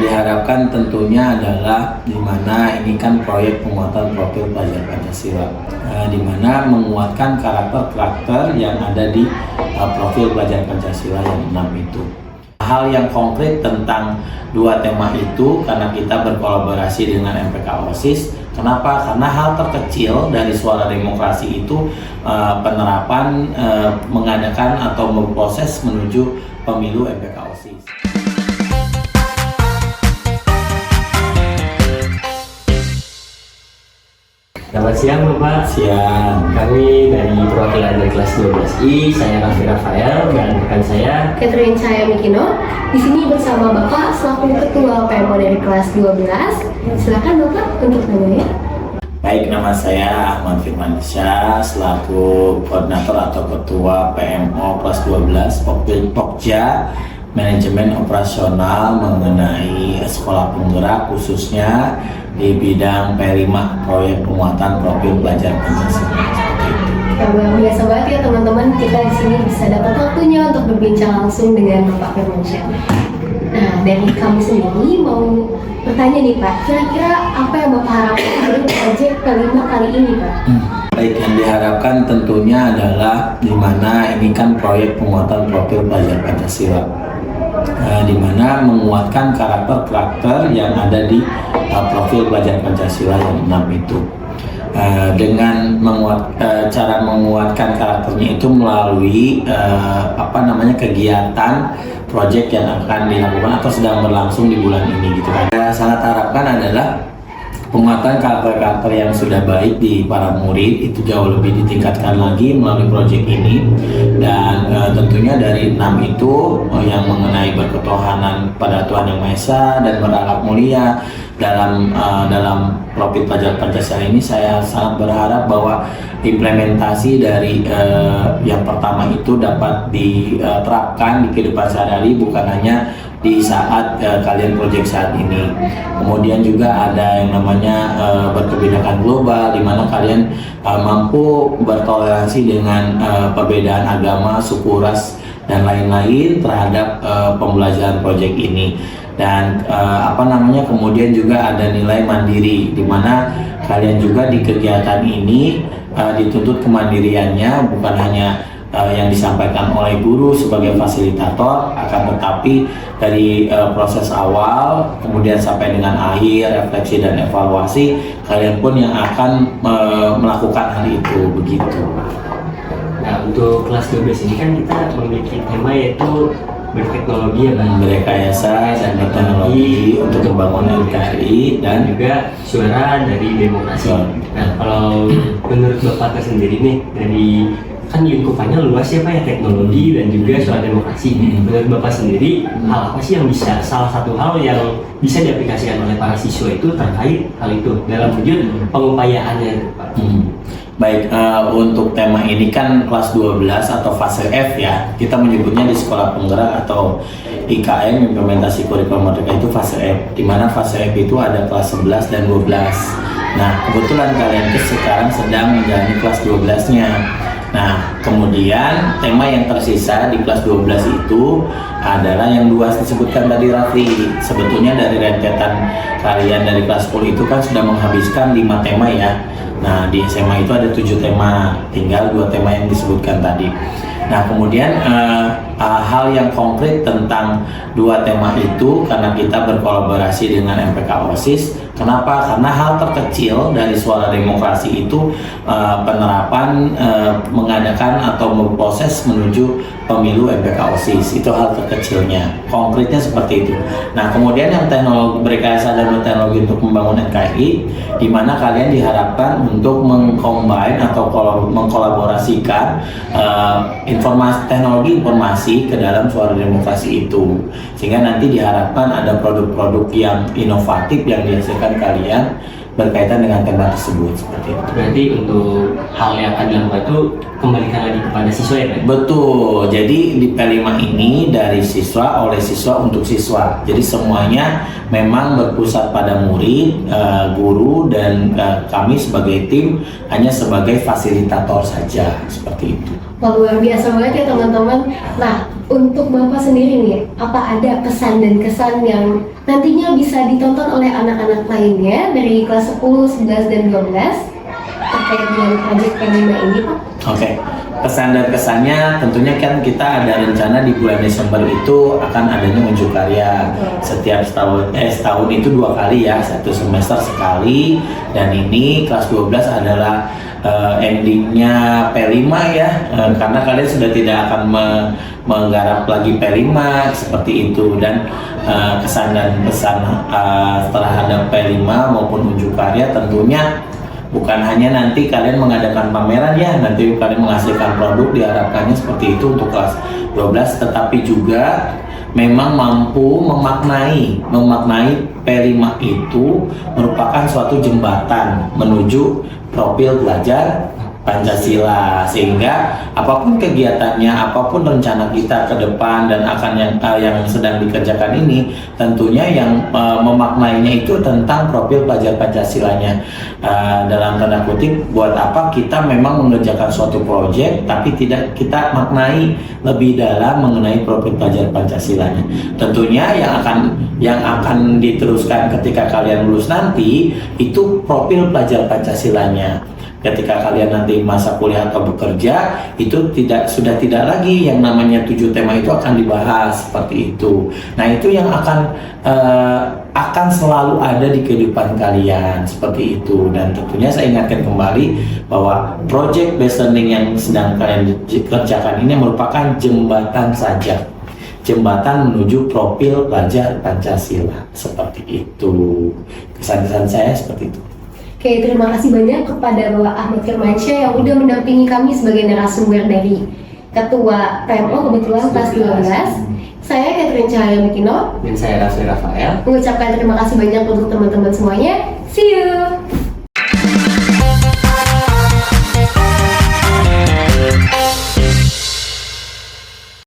diharapkan tentunya adalah di mana ini kan proyek penguatan profil pelajar Pancasila, di mana menguatkan karakter-karakter yang ada di profil pelajar Pancasila yang 6 itu. Hal yang konkret tentang dua tema itu karena kita berkolaborasi dengan MPK OSIS. Kenapa? Karena hal terkecil dari suara demokrasi itu penerapan mengadakan atau memproses menuju pemilu MPK OSIS. Selamat siang Bapak. Siang. Kami dari perwakilan dari kelas 12I, saya Raffi Rafael dan rekan saya Catherine Cahaya Mikino. Di sini bersama Bapak selaku Ketua PMO dari kelas 12. Silakan Bapak untuk namanya. Baik, nama saya Ahmad Firmansyah selaku koordinator atau ketua PMO kelas 12 Pokja Manajemen Operasional mengenai sekolah penggerak khususnya di bidang P5 proyek penguatan profil pelajar Pancasila. Seperti itu. Ya, luar biasa banget ya teman-teman, kita di sini bisa dapat waktunya untuk berbincang langsung dengan Bapak Firmansyah. Nah, dari kami sendiri mau bertanya nih Pak, kira-kira apa yang Bapak harapkan dari proyek P5 kali ini Pak? Baik, yang diharapkan tentunya adalah di mana ini kan proyek penguatan profil pelajar Pancasila, di mana menguatkan karakter-karakter yang ada di profil pelajar Pancasila yang 6 itu. Dengan cara menguatkan karakternya itu melalui kegiatan proyek yang akan dilakukan atau sedang berlangsung di bulan ini gitu kan. Sangat harapkan adalah penguatan karakter-karakter yang sudah baik di para murid itu jauh lebih ditingkatkan lagi melalui proyek ini, dan tentunya dari 6 itu yang mengenai berketuhanan pada Tuhan Yang Maha Esa dan berakhlak mulia dalam profil pelajar Pancasila ini, saya sangat berharap bahwa implementasi dari yang pertama itu dapat diterapkan di kehidupan sehari-hari, bukan hanya di saat kalian proyek saat ini. Kemudian juga ada yang namanya berkebinekaan global, di mana kalian mampu bertoleransi dengan perbedaan agama, suku, ras, dan lain-lain terhadap pembelajaran proyek ini. Dan kemudian juga ada nilai mandiri, di mana kalian juga di kegiatan ini dituntut kemandiriannya, bukan hanya yang disampaikan oleh guru sebagai fasilitator, akan tetapi dari proses awal kemudian sampai dengan akhir refleksi dan evaluasi, kalian pun yang akan melakukan hal itu, begitu. Nah, untuk kelas 12 ini kan kita memiliki tema yaitu berteknologi ya Pak. Berrekayasa dan berteknologi untuk membangun NKRI dan juga suara dari demokrasi. Nah, kalau menurut Bapak tersendiri nih, dari kan lingkupannya luas ya Pak ya, teknologi dan juga soal demokrasi. Menurut Bapak sendiri, hal apa sih yang bisa, salah satu hal yang bisa diaplikasikan oleh para siswa itu terkait hal itu dalam wujud pengupayaannya Pak? Baik, untuk tema ini kan kelas 12 atau fase F ya, kita menyebutnya di sekolah penggerak atau IKM implementasi kurikulum merdeka itu fase F, di mana fase F itu ada kelas 11 dan 12. Nah, kebetulan kalian sekarang sedang menjalani kelas 12-nya. Nah, kemudian tema yang tersisa di kelas 12 itu adalah yang dua disebutkan tadi Raffi. Sebetulnya dari rentetan kalian dari kelas 10 itu kan sudah menghabiskan 5 tema ya. Nah, di SMA itu ada 7 tema, tinggal 2 tema yang disebutkan tadi. Nah, kemudian hal yang konkret tentang dua tema itu karena kita berkolaborasi dengan MPK OSIS. Kenapa? Karena hal terkecil dari suara demokrasi itu penerapan mengadakan atau memproses menuju pemilu MPK OSIS. Itu hal terkecilnya, konkretnya seperti itu. Nah, kemudian yang teknologi berrekayasa dan teknologi untuk membangun NKRI, di mana kalian diharapkan untuk mengcombine atau mengkolaborasikan teknologi informasi ke dalam suara demokrasi itu, sehingga nanti diharapkan ada produk-produk yang inovatif yang dihasilkan kalian berkaitan dengan tema tersebut, seperti itu. Berarti untuk hal yang akan dilakukan itu kembalikan lagi kepada siswa ya Pak? Betul, jadi di P5 ini dari siswa, oleh siswa, untuk siswa. Jadi semuanya memang berpusat pada murid, guru, dan kami sebagai tim hanya sebagai fasilitator saja, seperti itu. Wah, luar biasa banget ya teman-teman. Nah, untuk Bapak sendiri nih, apa ada kesan dan kesan yang nantinya bisa ditonton oleh anak-anak lainnya dari kelas 10, 11, dan 12 terkait dengan proyek P5 ini, Pak? Oke, pesan dan kesannya tentunya kan kita ada rencana di bulan Desember itu akan adanya unjuk karya setiap setahun itu 2 kali ya, 1 semester sekali, dan ini kelas 12 adalah endingnya P5 ya, karena kalian sudah tidak akan menggarap lagi P5 seperti itu, dan kesan dan pesan setelah ada P5 maupun unjuk karya tentunya bukan hanya nanti kalian mengadakan pameran ya, nanti kalian menghasilkan produk, diharapkannya seperti itu untuk kelas 12, tetapi juga memang mampu memaknai P5 itu merupakan suatu jembatan menuju profil pelajar Pancasila, sehingga apapun kegiatannya, apapun rencana kita ke depan dan akan yang sedang dikerjakan ini, tentunya yang memaknainya itu tentang profil pelajar Pancasilanya. Dalam tanda kutip, buat apa kita memang mengerjakan suatu proyek tapi tidak kita maknai lebih dalam mengenai profil pelajar Pancasilanya. Tentunya yang akan diteruskan ketika kalian lulus nanti itu profil pelajar Pancasilanya. Ketika kalian nanti masa kuliah atau bekerja, itu sudah tidak lagi yang namanya 7 tema itu akan dibahas seperti itu. Nah, itu yang akan selalu ada di kehidupan kalian seperti itu. Dan tentunya saya ingatkan kembali bahwa project based learning yang sedang kalian kerjakan ini merupakan jembatan saja, jembatan menuju profil pelajar Pancasila, seperti itu. Kesan-kesan saya seperti itu. Oke, terima kasih banyak kepada Bapak Ahmad Firmansyah yang udah mendampingi kami sebagai narasumber dari Ketua PMO kebetulan kelas 12. Saya Catherine Cahaya Mikino Dan saya Rasul Rafael. mengucapkan terima kasih banyak untuk teman-teman semuanya.